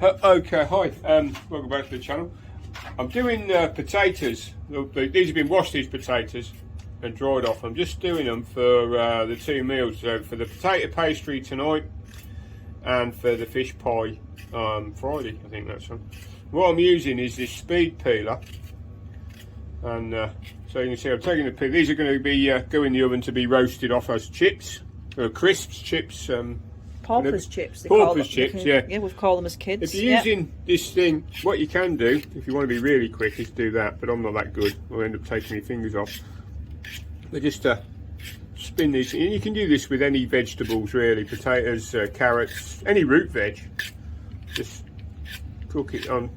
Okay, hi, welcome back to the channel. I'm doing potatoes. These have been washed, these potatoes, and dried off. I'm just doing them for the two meals, so for the potato pastry tonight and for the fish pie Friday, I think that's one. What I'm using is this speed peeler, and so you can see I'm taking the peel. These are going to be go in the oven to be roasted off as chips, or crisps, chips. Porpoise chips. Porpoise chips, yeah. Yeah, we've called them as kids. If you're using this thing, what you can do, if you want to be really quick, is do that, but I'm not that good. I'll end up taking my fingers off. But just spin these, and you can do this with any vegetables really, potatoes, carrots, any root veg. Just cook it on,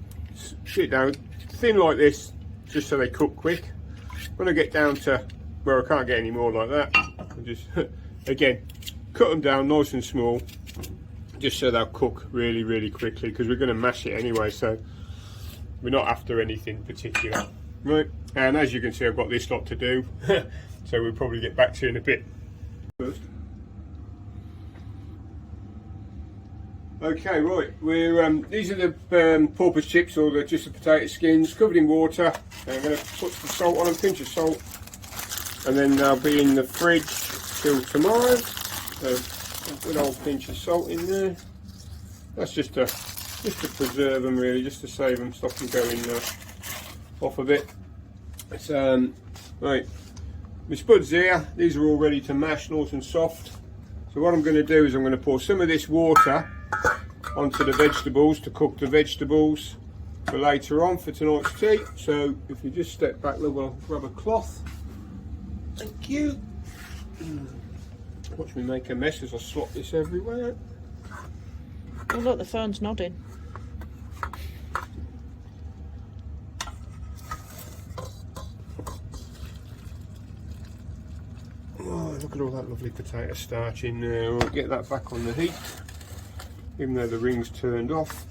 sit down, thin like this, just so they cook quick. When I get down to where I can't get any more like that, I just, again, cut them down nice and small, just so they'll cook really, really quickly, because we're going to mash it anyway, so we're not after anything particular. Right, and as you can see, I've got this lot to do, so we'll probably get back to you in a bit. First. Okay, right, we're these are the porpoise chips, or just the potato skins, covered in water. And I'm going to put some salt on them, pinch of salt, and then they'll be in the fridge till tomorrow. So a good old pinch of salt in there. That's just to preserve them really, just to save them, stop them going off a bit. It's, right, my spuds here, these are all ready to mash, nice and soft. So what I'm going to do is I'm going to pour some of this water onto the vegetables to cook the vegetables for later on for tonight's tea. So if you just step back a little, I'll grab a cloth. Thank you. Watch me make a mess as I slop this everywhere. Oh look, the phone's nodding. Oh, look at all that lovely potato starch in there. We'll get that back on the heat, even though the ring's turned off.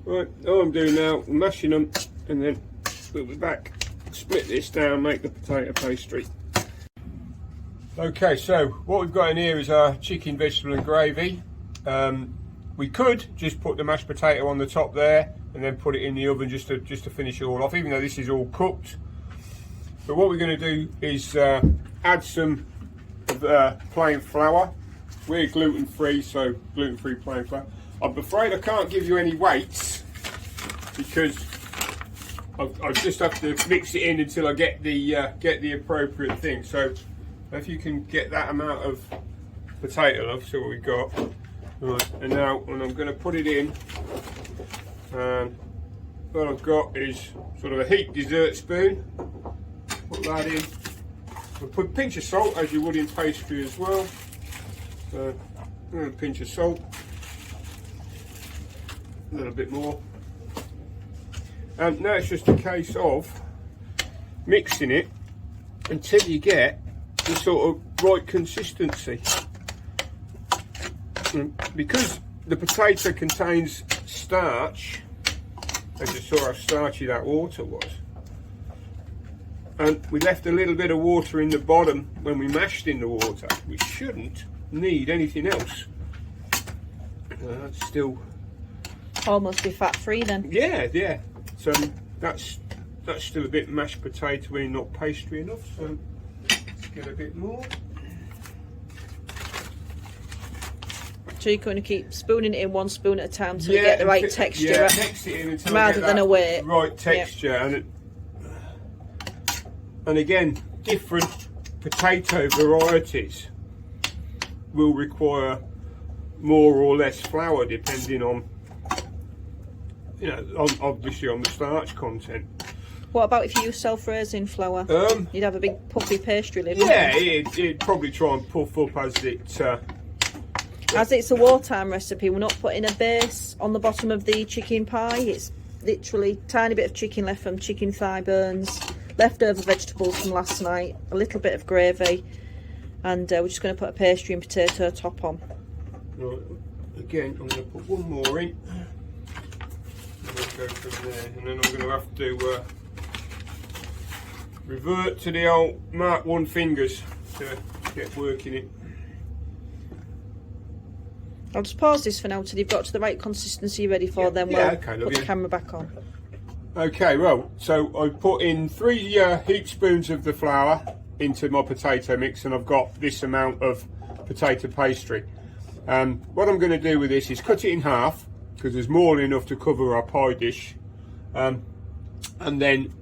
Right, all I'm doing now, I'm mashing them, and then we'll be back, split this down, make the potato pastry. Okay, so what we've got in here is our chicken, vegetable and gravy. We could just put the mashed potato on the top there and then put it in the oven just to finish it all off, even though this is all cooked. But what we're going to do is add some plain flour. We're gluten free, so gluten free plain flour. I'm afraid I can't give you any weights because I just have to mix it in until I get the appropriate thing. So if you can get that amount of potato, love, see what we've got. Right, and now when I'm going to put it in, and what I've got is sort of a heaped dessert spoon. Put that in. We'll put a pinch of salt, as you would in pastry as well. So a pinch of salt, a little bit more. And now it's just a case of mixing it until you get the sort of right consistency. And because the potato contains starch, as you saw how starchy that water was, and we left a little bit of water in the bottom when we mashed in the water, we shouldn't need anything else. That's still Almost be fat free then. yeah. So that's still a bit mashed potato-y, not pastry enough. So let's get a bit more. So you're going to keep spooning it in one spoon at a time till you get the right texture. Yeah, mix it in until rather than a weight. Right texture, yeah. And again, different potato varieties will require more or less flour depending on, obviously on the starch content. What about if you use self-raising flour? You'd have a big puffy pastry lid. Yeah, it'd probably try and puff up as it. As it's a wartime recipe, we're not putting a base on the bottom of the chicken pie. It's literally a tiny bit of chicken left from chicken thigh bones, leftover vegetables from last night, a little bit of gravy, and we're just going to put a pastry and potato top on. Right, again, I'm going to put one more in. And we'll go from there, and then I'm going to have to revert to the old Mark 1 fingers to get working it. I'll just pause this for now till you've got to the right consistency ready for them. We'll okay, put the camera back on. Okay, well, so I've put in 3 heaped spoons of the flour into my potato mix, and I've got this amount of potato pastry. What I'm going to do with this is cut it in half, because there's more than enough to cover our pie dish. And then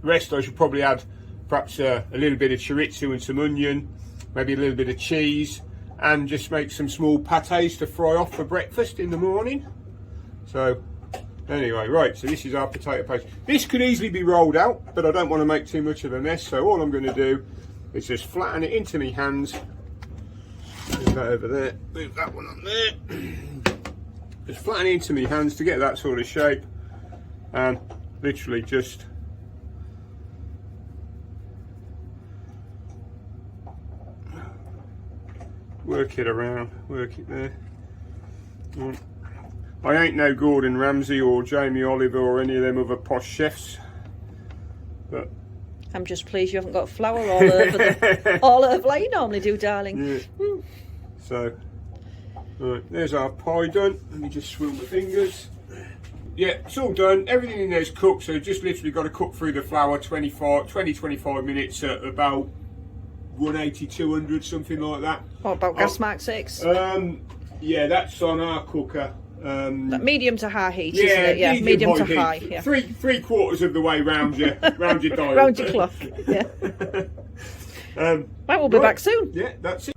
rest I should probably add perhaps a little bit of chorizo and some onion, maybe a little bit of cheese, and just make some small pâtés to fry off for breakfast in the morning. So anyway, right, so this is our potato paste. This could easily be rolled out, but I don't want to make too much of a mess, so all I'm going to do is just flatten it into my hands. Move that over there, move that one on there. Just flatten it into my hands to get that sort of shape, and literally just work it around, work it there. I ain't no Gordon Ramsay or Jamie Oliver or any of them other posh chefs, but I'm just pleased you haven't got flour all over all over like you normally do, darling. Yeah. So, right, there's our pie done. Let me just swirl the fingers. Yeah, it's all done. Everything in there's cooked, so just literally got to cook through the flour 20-25 minutes at about 180, 200, something like that. What about gas mark 6? Yeah, that's on our cooker. Medium to high heat, isn't it? Yeah, medium to high. Yeah. Three quarters of the way round your dial. Round your clock. Yeah. Right, we'll be back soon. Yeah, that's it.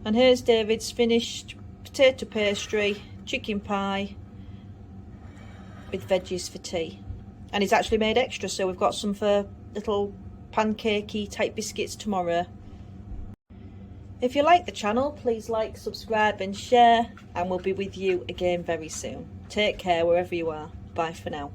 And here's David's finished potato pastry, chicken pie with veggies for tea. And he's actually made extra, so we've got some for little pancakey type biscuits tomorrow. If you like the channel, please like, subscribe and share, and we'll be with you again very soon. Take care wherever you are. Bye for now.